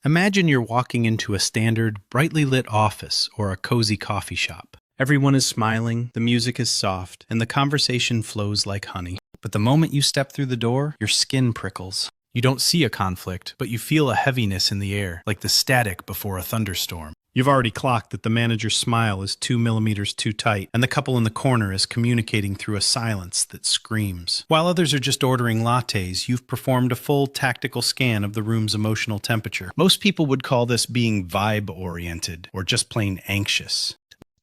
Imagine you're walking into a standard, brightly lit office or a cozy coffee shop. Everyone is smiling, the music is soft, and the conversation flows like honey. But the moment you step through the door, your skin prickles. You don't see a conflict, but you feel a heaviness in the air, like the static before a thunderstorm. You've already clocked that the manager's smile is 2 millimeters too tight, and the couple in the corner is communicating through a silence that screams. While others are just ordering lattes, you've performed a full tactical scan of the room's emotional temperature. Most people would call this being vibe-oriented, or just plain anxious.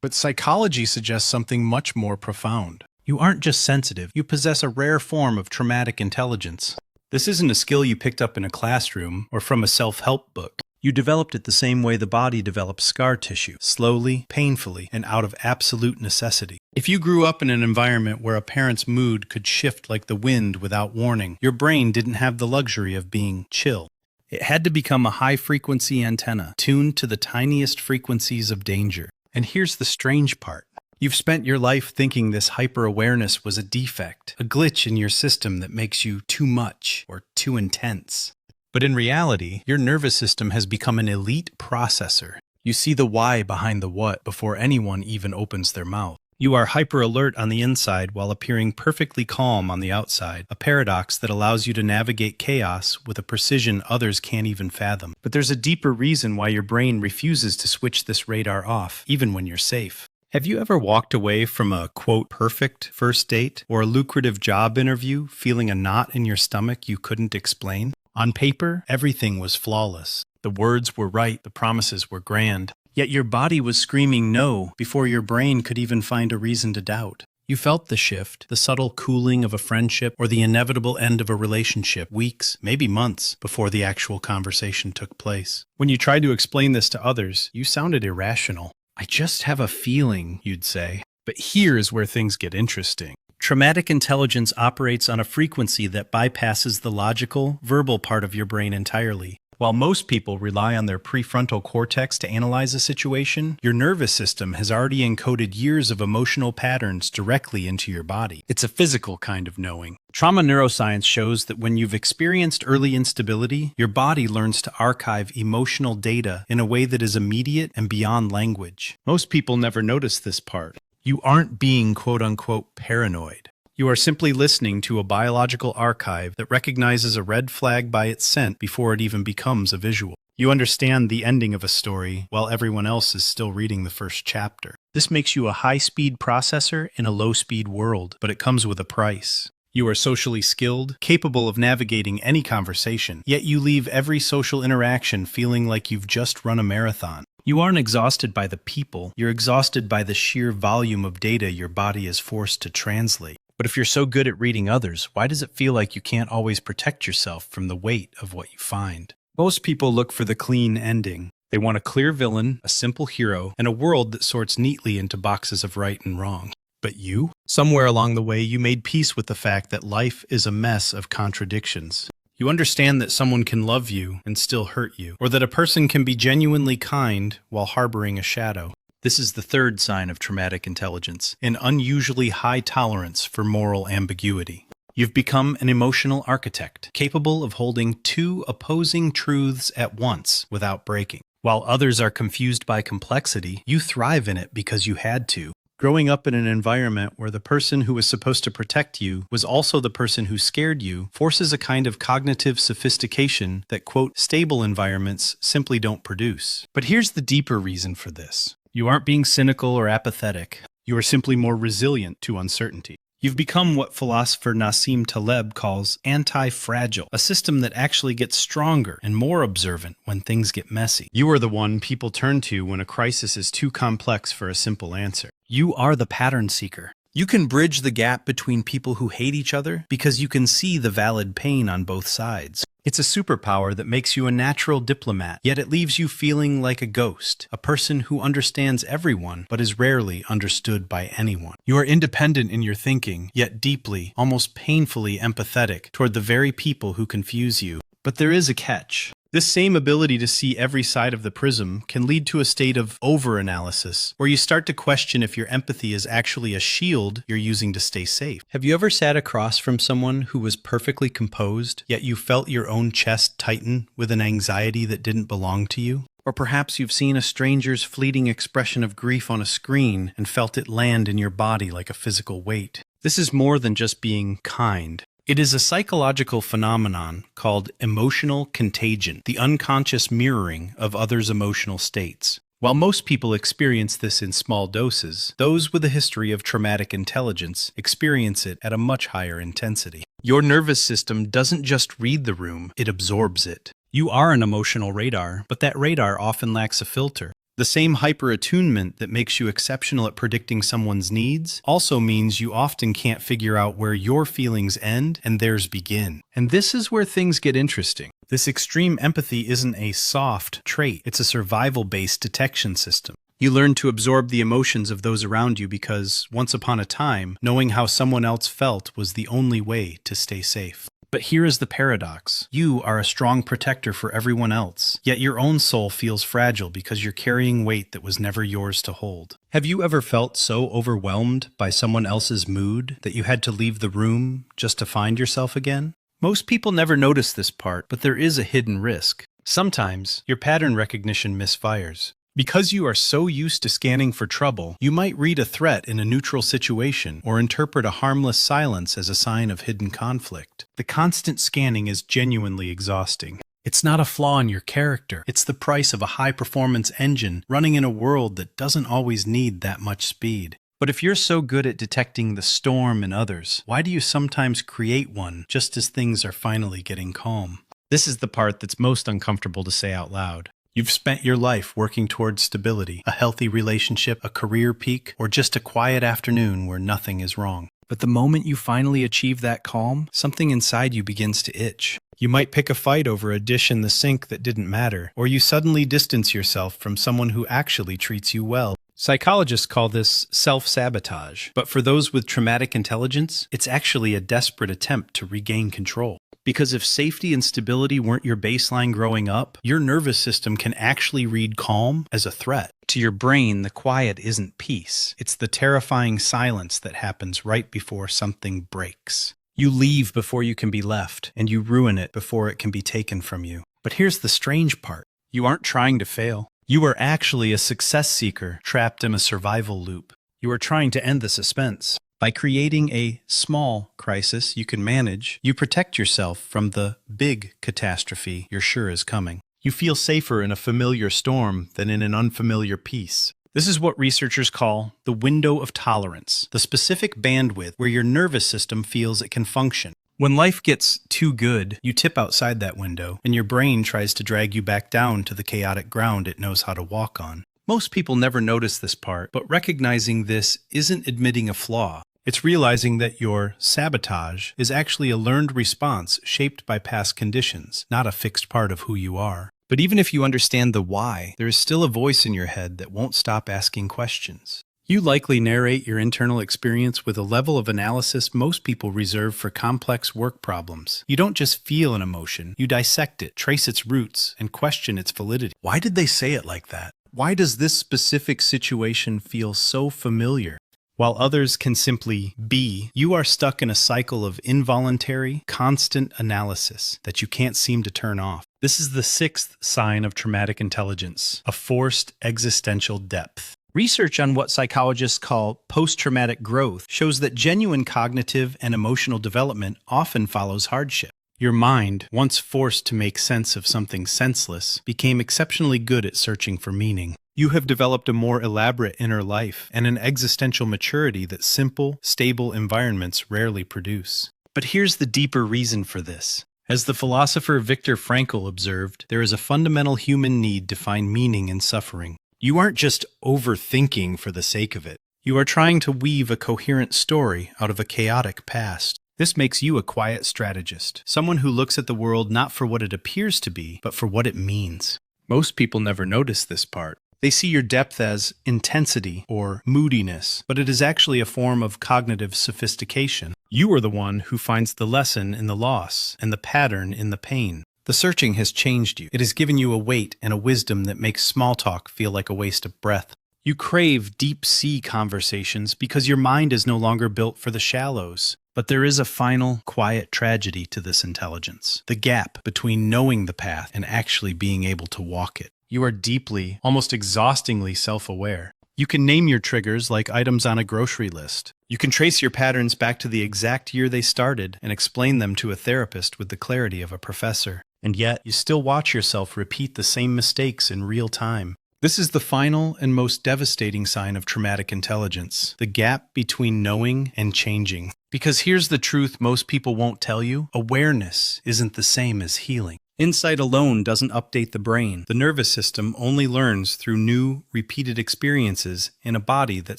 But psychology suggests something much more profound. You aren't just sensitive, you possess a rare form of traumatic intelligence. This isn't a skill you picked up in a classroom or from a self-help book. You developed it the same way the body develops scar tissue, slowly, painfully, and out of absolute necessity. If you grew up in an environment where a parent's mood could shift like the wind without warning, your brain didn't have the luxury of being chill. It had to become a high-frequency antenna, tuned to the tiniest frequencies of danger. And here's the strange part. You've spent your life thinking this hyper-awareness was a defect, a glitch in your system that makes you too much or too intense. But in reality, your nervous system has become an elite processor. You see the why behind the what before anyone even opens their mouth. You are hyper-alert on the inside while appearing perfectly calm on the outside, a paradox that allows you to navigate chaos with a precision others can't even fathom. But there's a deeper reason why your brain refuses to switch this radar off, even when you're safe. Have you ever walked away from a, quote, perfect first date or a lucrative job interview feeling a knot in your stomach you couldn't explain? On paper, everything was flawless. The words were right, the promises were grand. Yet your body was screaming no before your brain could even find a reason to doubt. You felt the shift, the subtle cooling of a friendship, or the inevitable end of a relationship weeks, maybe months, before the actual conversation took place. When you tried to explain this to others, you sounded irrational. I just have a feeling, you'd say. But here is where things get interesting. Traumatic intelligence operates on a frequency that bypasses the logical, verbal part of your brain entirely. While most people rely on their prefrontal cortex to analyze a situation, your nervous system has already encoded years of emotional patterns directly into your body. It's a physical kind of knowing. Trauma neuroscience shows that when you've experienced early instability, your body learns to archive emotional data in a way that is immediate and beyond language. Most people never notice this part. You aren't being quote-unquote paranoid. You are simply listening to a biological archive that recognizes a red flag by its scent before it even becomes a visual. You understand the ending of a story while everyone else is still reading the first chapter. This makes you a high-speed processor in a low-speed world, but it comes with a price. You are socially skilled, capable of navigating any conversation, yet you leave every social interaction feeling like you've just run a marathon. You aren't exhausted by the people, you're exhausted by the sheer volume of data your body is forced to translate. But if you're so good at reading others, why does it feel like you can't always protect yourself from the weight of what you find? Most people look for the clean ending. They want a clear villain, a simple hero, and a world that sorts neatly into boxes of right and wrong. But you? Somewhere along the way, you made peace with the fact that life is a mess of contradictions. You understand that someone can love you and still hurt you, or that a person can be genuinely kind while harboring a shadow. This is the third sign of traumatic intelligence, an unusually high tolerance for moral ambiguity. You've become an emotional architect, capable of holding two opposing truths at once without breaking. While others are confused by complexity, you thrive in it because you had to. Growing up in an environment where the person who was supposed to protect you was also the person who scared you forces a kind of cognitive sophistication that, quote, stable environments simply don't produce. But here's the deeper reason for this. You aren't being cynical or apathetic. You are simply more resilient to uncertainty. You've become what philosopher Nassim Taleb calls anti-fragile, a system that actually gets stronger and more observant when things get messy. You are the one people turn to when a crisis is too complex for a simple answer. You are the pattern seeker. You can bridge the gap between people who hate each other because you can see the valid pain on both sides. It's a superpower that makes you a natural diplomat, yet it leaves you feeling like a ghost, a person who understands everyone but is rarely understood by anyone. You are independent in your thinking, yet deeply, almost painfully empathetic toward the very people who confuse you. But there is a catch. This same ability to see every side of the prism can lead to a state of over-analysis, where you start to question if your empathy is actually a shield you're using to stay safe. Have you ever sat across from someone who was perfectly composed, yet you felt your own chest tighten with an anxiety that didn't belong to you? Or perhaps you've seen a stranger's fleeting expression of grief on a screen and felt it land in your body like a physical weight. This is more than just being kind. It is a psychological phenomenon called emotional contagion, the unconscious mirroring of others' emotional states. While most people experience this in small doses, those with a history of traumatic intelligence experience it at a much higher intensity. Your nervous system doesn't just read the room, it absorbs it. You are an emotional radar, but that radar often lacks a filter. The same hyper-attunement that makes you exceptional at predicting someone's needs also means you often can't figure out where your feelings end and theirs begin. And this is where things get interesting. This extreme empathy isn't a soft trait, it's a survival-based detection system. You learn to absorb the emotions of those around you because, once upon a time, knowing how someone else felt was the only way to stay safe. But here is the paradox. You are a strong protector for everyone else, yet your own soul feels fragile because you're carrying weight that was never yours to hold. Have you ever felt so overwhelmed by someone else's mood that you had to leave the room just to find yourself again? Most people never notice this part, but there is a hidden risk. Sometimes, your pattern recognition misfires. Because you are so used to scanning for trouble, you might read a threat in a neutral situation or interpret a harmless silence as a sign of hidden conflict. The constant scanning is genuinely exhausting. It's not a flaw in your character, it's the price of a high-performance engine running in a world that doesn't always need that much speed. But if you're so good at detecting the storm in others, why do you sometimes create one just as things are finally getting calm? This is the part that's most uncomfortable to say out loud. You've spent your life working towards stability, a healthy relationship, a career peak, or just a quiet afternoon where nothing is wrong. But the moment you finally achieve that calm, something inside you begins to itch. You might pick a fight over a dish in the sink that didn't matter, or you suddenly distance yourself from someone who actually treats you well. Psychologists call this self-sabotage, but for those with traumatic intelligence, it's actually a desperate attempt to regain control. Because if safety and stability weren't your baseline growing up, your nervous system can actually read calm as a threat. To your brain, the quiet isn't peace. It's the terrifying silence that happens right before something breaks. You leave before you can be left, and you ruin it before it can be taken from you. But here's the strange part. You aren't trying to fail. You are actually a success seeker trapped in a survival loop. You are trying to end the suspense. By creating a small crisis you can manage, you protect yourself from the big catastrophe you're sure is coming. You feel safer in a familiar storm than in an unfamiliar peace. This is what researchers call the window of tolerance, the specific bandwidth where your nervous system feels it can function. When life gets too good, you tip outside that window, and your brain tries to drag you back down to the chaotic ground it knows how to walk on. Most people never notice this part, but recognizing this isn't admitting a flaw. It's realizing that your sabotage is actually a learned response shaped by past conditions, not a fixed part of who you are. But even if you understand the why, there is still a voice in your head that won't stop asking questions. You likely narrate your internal experience with a level of analysis most people reserve for complex work problems. You don't just feel an emotion, you dissect it, trace its roots, and question its validity. Why did they say it like that? Why does this specific situation feel so familiar? While others can simply be, you are stuck in a cycle of involuntary, constant analysis that you can't seem to turn off. This is the sixth sign of traumatic intelligence, a forced existential depth. Research on what psychologists call post-traumatic growth shows that genuine cognitive and emotional development often follows hardship. Your mind, once forced to make sense of something senseless, became exceptionally good at searching for meaning. You have developed a more elaborate inner life and an existential maturity that simple, stable environments rarely produce. But here's the deeper reason for this. As the philosopher Viktor Frankl observed, there is a fundamental human need to find meaning in suffering. You aren't just overthinking for the sake of it. You are trying to weave a coherent story out of a chaotic past. This makes you a quiet strategist, someone who looks at the world not for what it appears to be, but for what it means. Most people never notice this part. They see your depth as intensity or moodiness, but it is actually a form of cognitive sophistication. You are the one who finds the lesson in the loss and the pattern in the pain. The searching has changed you. It has given you a weight and a wisdom that makes small talk feel like a waste of breath. You crave deep-sea conversations because your mind is no longer built for the shallows. But there is a final, quiet tragedy to this intelligence. The gap between knowing the path and actually being able to walk it. You are deeply, almost exhaustingly self-aware. You can name your triggers like items on a grocery list. You can trace your patterns back to the exact year they started and explain them to a therapist with the clarity of a professor. And yet, you still watch yourself repeat the same mistakes in real time. This is the final and most devastating sign of traumatic intelligence, the gap between knowing and changing. Because here's the truth most people won't tell you: awareness isn't the same as healing. Insight alone doesn't update the brain. The nervous system only learns through new, repeated experiences in a body that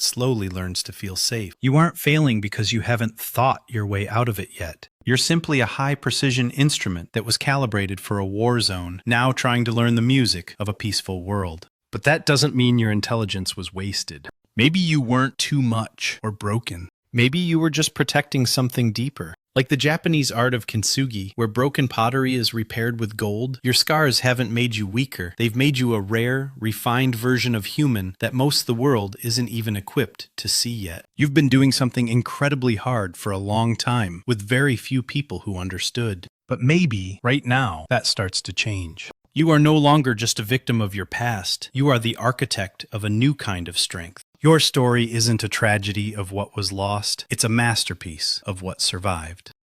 slowly learns to feel safe. You aren't failing because you haven't thought your way out of it yet. You're simply a high-precision instrument that was calibrated for a war zone, now trying to learn the music of a peaceful world. But that doesn't mean your intelligence was wasted. Maybe you weren't too much or broken. Maybe you were just protecting something deeper. Like the Japanese art of kintsugi, where broken pottery is repaired with gold, your scars haven't made you weaker. They've made you a rare, refined version of human that most of the world isn't even equipped to see yet. You've been doing something incredibly hard for a long time, with very few people who understood. But maybe, right now, that starts to change. You are no longer just a victim of your past. You are the architect of a new kind of strength. Your story isn't a tragedy of what was lost. It's a masterpiece of what survived.